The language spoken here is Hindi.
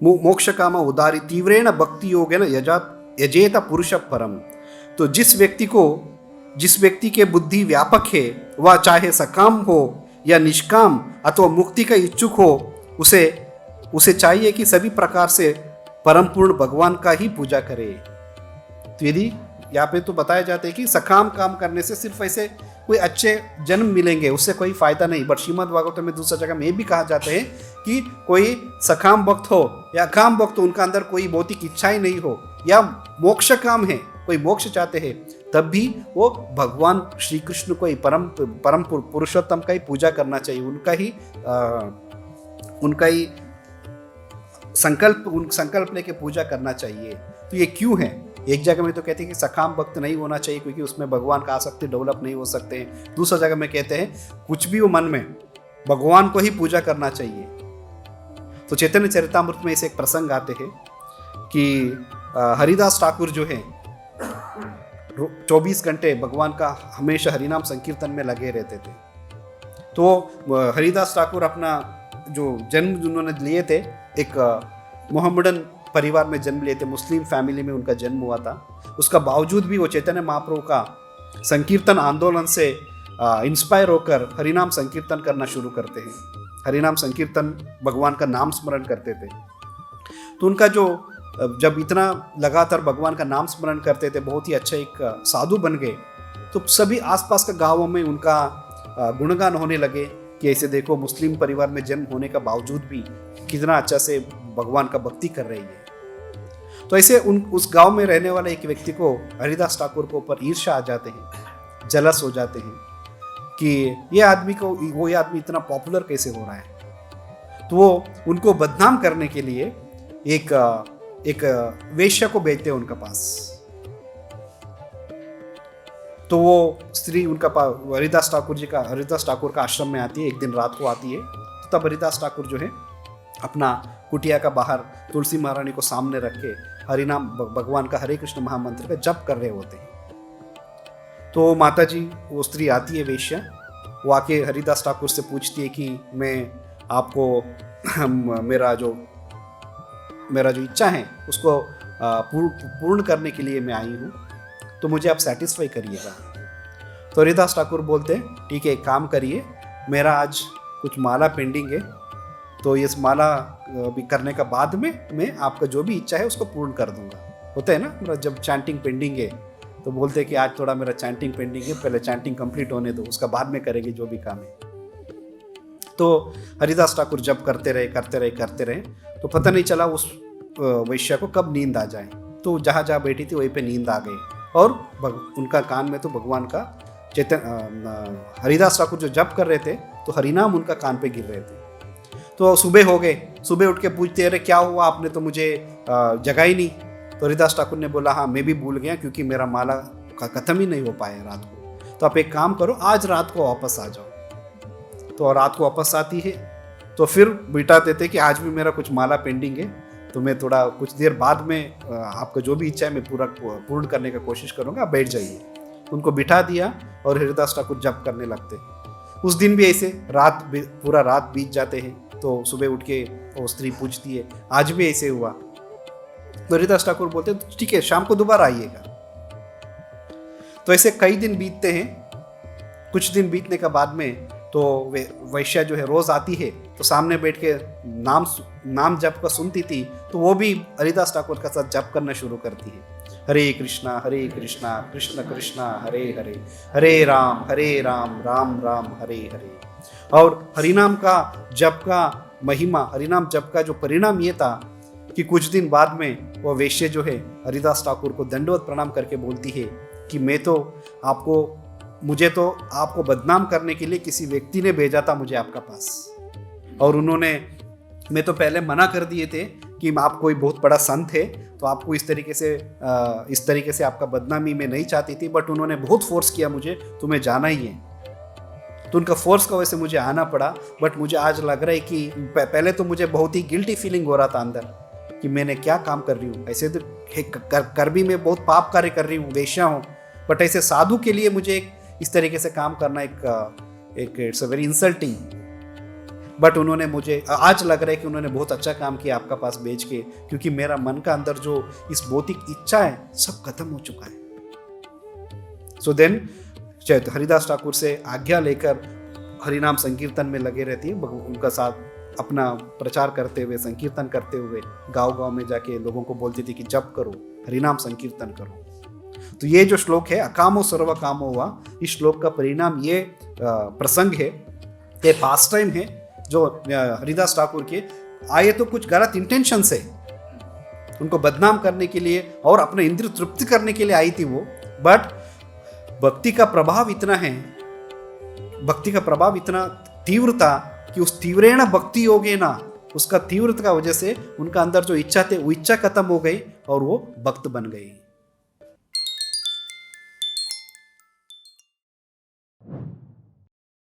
मोक्ष काम उदारी तीव्रेण भक्ति योगेन यजेत पुरुष परम। तो जिस व्यक्ति के बुद्धि व्यापक है, वह चाहे सकाम हो या निष्काम अथवा मुक्ति का इच्छुक हो, उसे चाहिए कि सभी प्रकार से परम पूर्ण भगवान का ही पूजा करे। तो यदि यहाँ पे तो बताया जाता है कि सकाम काम करने से सिर्फ ऐसे कोई अच्छे जन्म मिलेंगे, उससे कोई फायदा नहीं। बट श्रीमद् भागवत में दूसरा जगह में ये भी कहा जाता है कि कोई सकाम भक्त हो या काम भक्त हो, उनका अंदर कोई भौतिक इच्छा ही नहीं हो या मोक्ष काम है, कोई मोक्ष चाहते हैं, तब भी वो भगवान श्री कृष्ण को ही परम पुरुषोत्तम का ही पूजा करना चाहिए, उनका ही संकल्प लेके पूजा करना चाहिए। तो ये क्यों है? एक जगह में तो कहते हैं कि सकाम भक्त नहीं होना चाहिए क्योंकि उसमें भगवान का आसक्ति डेवलप नहीं हो सकते हैं। दूसरा जगह में कहते हैं कुछ भी हो मन में, भगवान को ही पूजा करना चाहिए। तो चैतन्य चरितामृत में ऐसे एक प्रसंग आते हैं कि हरिदास ठाकुर जो है 24 घंटे भगवान का हमेशा हरिनाम संकीर्तन में लगे रहते थे। तो हरिदास ठाकुर अपना जो जन्म उन्होंने लिए थे, एक मोहम्मडन परिवार में जन्म लिए थे, मुस्लिम फैमिली में उनका जन्म हुआ था। उसका बावजूद भी वो चैतन्य महाप्रभु का संकीर्तन आंदोलन से इंस्पायर होकर हरिनाम संकीर्तन करना शुरू करते हैं। हरिनाम संकीर्तन भगवान का नाम स्मरण करते थे। तो उनका जब इतना लगातार भगवान का नाम स्मरण करते थे, बहुत ही अच्छा एक साधु बन गए। तो सभी आसपास के गांवों में उनका गुणगान होने लगे कि ऐसे देखो, मुस्लिम परिवार में जन्म होने का बावजूद भी कितना अच्छा से भगवान का भक्ति कर रही है। तो ऐसे उस गांव में रहने वाले एक व्यक्ति को, हरिदास ठाकुर को ऊपर ईर्ष्या आ जाते हैं, जलस हो जाते हैं कि ये आदमी इतना पॉपुलर कैसे हो रहा है। तो वो उनको बदनाम करने के लिए एक वेश्या को भेजते हैं उनका पास। तो वो स्त्री उनका हरिदास ठाकुर का आश्रम में आती है, एक दिन रात को आती है। तो तब हरिदास ठाकुर जो है अपना कुटिया का बाहर तुलसी महारानी को सामने रख के हरिनाम भगवान का हरे कृष्ण महामंत्र का जप कर रहे होते हैं। तो माता जी, वो स्त्री आती है वेश्या, वो आके हरिदास ठाकुर से पूछती है कि मैं आपको मेरा जो इच्छा है उसको पूर्ण करने के लिए मैं आई हूँ, तो मुझे आप सेटिस्फाई करिएगा। तो हरिदास ठाकुर बोलते हैं ठीक है, एक काम करिए, मेरा आज कुछ माला पेंडिंग है, तो इस माला भी करने का बाद में मैं आपका जो भी इच्छा है उसको पूर्ण कर दूंगा। होता है ना, मेरा जब चैंटिंग पेंडिंग है तो बोलते हैं कि आज थोड़ा मेरा चैंटिंग पेंडिंग है, पहले चैंटिंग कंप्लीट होने दो, उसका बाद में करेंगे जो भी काम है। तो हरिदास ठाकुर जब करते रहे तो पता नहीं चला उस वैश्या को कब नींद आ जाए। तो जहाँ जहाँ बैठी थी वहीं पे नींद आ गई और उनका कान में तो भगवान का हरिदास ठाकुर जो जप कर रहे थे तो हरिनाम उनका कान पे गिर रहे थे। तो सुबह हो गए, सुबह उठ के पूछते अरे क्या हुआ, आपने तो मुझे जगा ही नहीं। तो हरिदास ठाकुर ने बोला हाँ मैं भी भूल गया क्योंकि मेरा माला का खत्म ही नहीं हो पाया रात को। तो आप एक काम करो, आज रात को वापस आ जाओ। तो रात को वापस आती है तो फिर बिठा देते कि आज भी मेरा कुछ माला पेंडिंग है, तो मैं थोड़ा कुछ देर बाद में आपका जो भी इच्छा है मैं पूर्ण करने का कोशिश करूँगा, आप बैठ जाइए। उनको बिठा दिया और हरिदास ठाकुर जप करने लगते। उस दिन भी ऐसे पूरा रात बीत जाते हैं। तो सुबह उठ के वो स्त्री पूछती है आज भी ऐसे हुआ। तो हरिदास ठाकुर बोलते हैं ठीक है, शाम को दोबारा आइएगा। तो ऐसे कई दिन बीतते हैं। कुछ दिन बीतने के बाद में तो वैश्या जो है रोज आती है, तो सामने बैठ के नाम जप का सुनती थी, तो वो भी हरिदास ठाकुर का साथ जप करना शुरू करती है। हरे कृष्णा कृष्ण कृष्णा हरे हरे, हरे राम राम राम हरे हरे। और हरिनाम का जप का महिमा, हरिनाम जप का जो परिणाम ये था कि कुछ दिन बाद में वो वेश्या जो है हरिदास ठाकुर को दंडवत प्रणाम करके बोलती है कि मुझे तो आपको बदनाम करने के लिए किसी व्यक्ति ने भेजा था मुझे आपका पास, और मैं तो पहले मना कर दिए थे कि आप कोई बहुत बड़ा संत है, तो आपको इस तरीके से आपका बदनामी मैं नहीं चाहती थी, बट उन्होंने बहुत फोर्स किया मुझे, तुम्हें जाना ही है। तो उनका फोर्स का वजह से मुझे आना पड़ा। बट मुझे आज लग रहा है कि पहले तो मुझे बहुत ही गिल्टी फीलिंग हो रहा था अंदर कि मैंने क्या काम कर रही हूँ, ऐसे तो कर भी मैं बहुत पाप कार्य कर रही हूँ, वेश्या हूँ, बट ऐसे साधु के लिए मुझे इस तरीके से काम करना एक it's a very insulting. But उन्होंने मुझे आज लग रहा है कि उन्होंने बहुत अच्छा काम किया आपका पास भेज के, क्योंकि मेरा मन का अंदर जो इस भौतिक इच्छा है सब खत्म हो चुका है। सो देन हरिदास ठाकुर से आज्ञा लेकर हरिनाम संकीर्तन में लगे रहती है, उनका साथ अपना प्रचार करते हुए, संकीर्तन करते हुए गांव-गांव में जाके लोगों को बोलती थी कि जप करो, हरिनाम संकीर्तन करो। तो ये जो श्लोक है अकामो सर्व कामो हुआ, इस श्लोक का परिणाम ये प्रसंग है, ये पास टाइम है जो हरिदास ठाकुर के आए तो कुछ गलत इंटेंशन से उनको बदनाम करने के लिए और अपने इंद्रिय तृप्ति करने के लिए आई थी वो, बट भक्ति का प्रभाव इतना है, भक्ति का प्रभाव इतना तीव्र था कि उस तीव्रेण भक्ति योगे ना, उसका तीव्रता का वजह से उनका अंदर जो इच्छा थे वो इच्छा खत्म हो गई और वो भक्त बन गई।